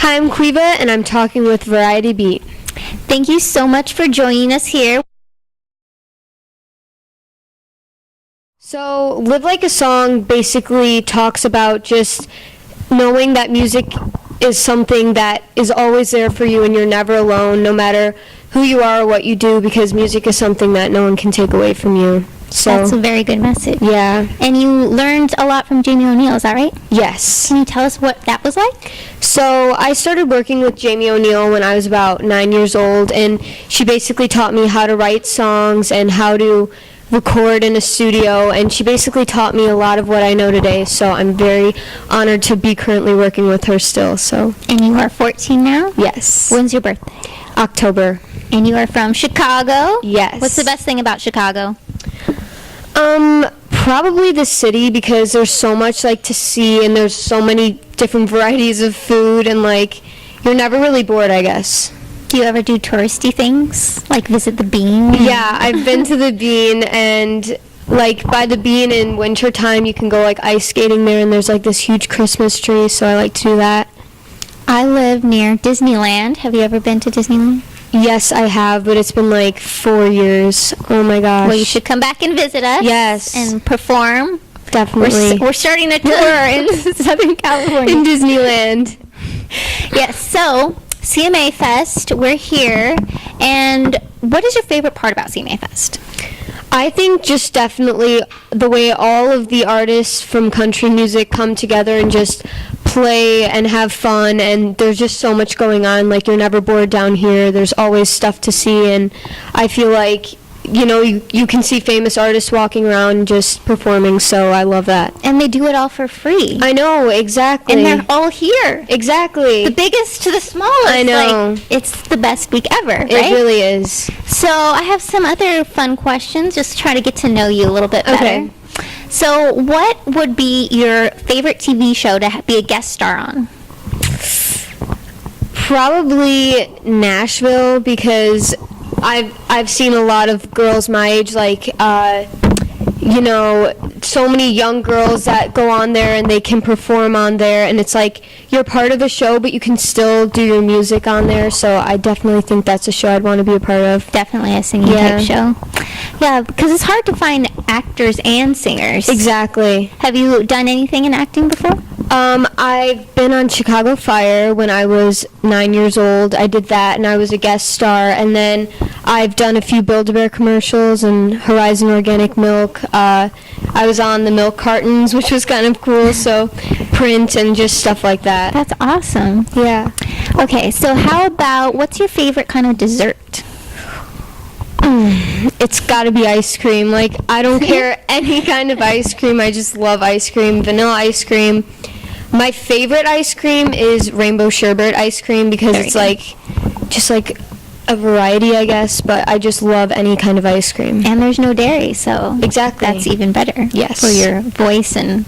Hi, I'm Queeva, and I'm talking with Variety Beat. Thank you so much for joining us here. So, Live Like a Song basically talks about just knowing that music is something that is always there for you and you're never alone, no matter who you are or what you do, because music is something that no one can take away from you. So That's a very good message. Yeah. And you learned a lot from Jamie O'Neill, is that right? Yes. Can you tell us what that was like? So I started working with Jamie O'Neill when I was about 9 years old, and she basically taught me how to write songs and how to record in a studio, and she basically taught me a lot of what I know today, so I'm very honored to be currently working with her still. So. And you are 14 now? Yes. When's your birthday? October. And you are from Chicago? Yes. What's the best thing about Chicago? Probably the city, because there's so much to see, and there's so many different varieties of food, and you're never really bored, I guess. Do you ever do touristy things, like visit the Bean? Yeah, I've been to the Bean, and by the Bean in winter time, you can go ice skating there, and there's this huge Christmas tree, so I like to do that. I live near Disneyland. Have you ever been to Disneyland? Yes, I have, but it's been 4 years. Oh my gosh. Well, you should come back and visit us. Yes. And perform. Definitely. We're starting a tour in Southern California. In Disneyland. Yes, so CMA Fest, we're here. And what is your favorite part about CMA Fest? I think just definitely the way all of the artists from country music come together and just play and have fun, and there's just so much going on. You're never bored down here. There's always stuff to see, and I feel you can see famous artists walking around just performing, so I love that. And they do it all for free. I know, exactly. And they're all here. Exactly. The biggest to the smallest. I know. It's the best week ever, right? It really is. So I have some other fun questions, just try to get to know you a little bit better. Okay. So what would be your favorite TV show to be a guest star on? Probably Nashville, because I've seen a lot of girls my age, so many young girls that go on there and they can perform on there, and it's you're part of a show, but you can still do your music on there, so I definitely think that's a show I'd want to be a part of. Definitely a singing type show. Yeah, because it's hard to find actors and singers. Exactly. Have you done anything in acting before? I've been on Chicago Fire when I was 9 years old. I did that, and I was a guest star. And then I've done a few Build-A-Bear commercials and Horizon Organic Milk. I was on the milk cartons, which was kind of cool, so print and just stuff like that. That's awesome. Yeah. Okay, so how about, what's your favorite kind of dessert? It's got to be ice cream. I don't care any kind of ice cream. I just love ice cream. Vanilla ice cream. My favorite ice cream is rainbow sherbet ice cream, because it's just a variety, I guess, but I just love any kind of ice cream. And there's no dairy, so exactly, that's even better. Yes. For your voice and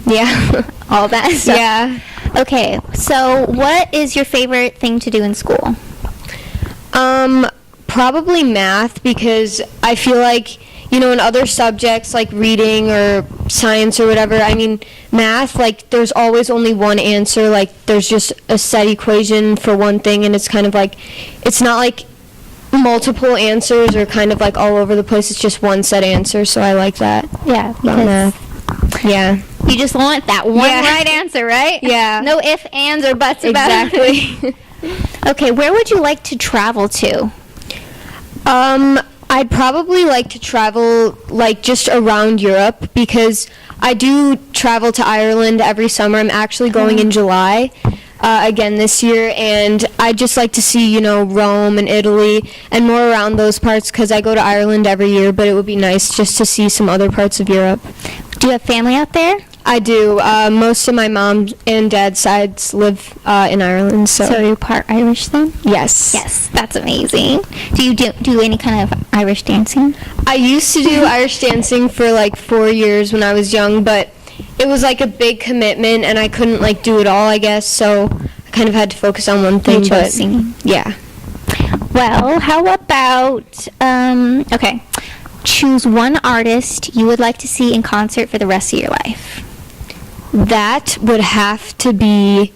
all that stuff. Yeah. Okay, so what is your favorite thing to do in school? Probably math, because I feel in other subjects like reading or science or whatever, math, there's always only one answer. There's just a set equation for one thing, and it's kind of it's not multiple answers or kind of all over the place. It's just one set answer, so I like that. Yeah, about math. Yeah. You just want that one right answer, right? Yeah. No ifs, ands, or buts about it. Exactly. Okay, where would you like to travel to? I'd probably like to travel just around Europe, because I do travel to Ireland every summer. I'm actually going in July again this year, and I'd just like to see Rome and Italy and more around those parts, because I go to Ireland every year, but it would be nice just to see some other parts of Europe. Do you have family out there? I do. Most of my mom and dad's sides live in Ireland. So you're part Irish then? Yes. Yes, that's amazing. Do you do any kind of Irish dancing? I used to do Irish dancing for 4 years when I was young, but it was a big commitment, and I couldn't do it all, I guess. So I kind of had to focus on one thing. You chose singing. Yeah. Well, how about okay, choose one artist you would like to see in concert for the rest of your life. That would have to be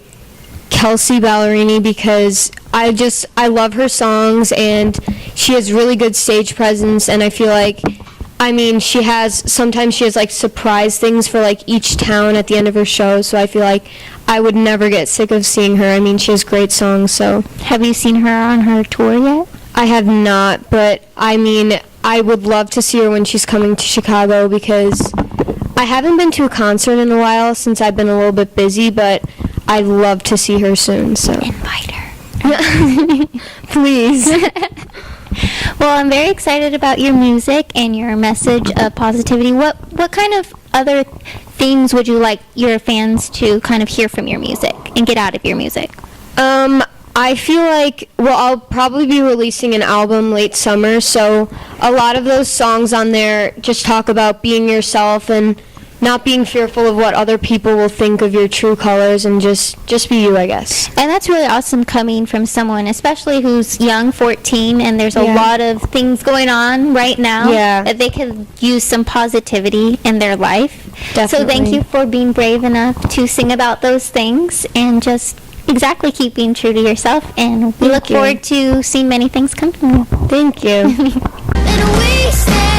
Kelsey Ballerini because I love her songs, and she has really good stage presence, and I feel like, I mean, sometimes she has like surprise things for like each town at the end of her show, so I feel like I would never get sick of seeing her. I mean, she has great songs, so. Have you seen her on her tour yet? I have not, but I mean, I would love to see her when she's coming to Chicago because I haven't been to a concert in a while since I've been a little bit busy, but I'd love to see her soon, so. Invite her. Please. Well, I'm very excited about your music and your message of positivity. What kind of other things would you like your fans to kind of hear from your music and get out of your music? I feel like, well, I'll probably be releasing an album late summer, so a lot of those songs on there just talk about being yourself and not being fearful of what other people will think of your true colors, and just be you, I guess. And that's really awesome coming from someone, especially who's young, 14, and there's a lot of things going on right now that they could use some positivity in their life. Definitely. So thank you for being brave enough to sing about those things and just exactly keep being true to yourself. And we look forward to seeing many things come from you. Thank you. And we stand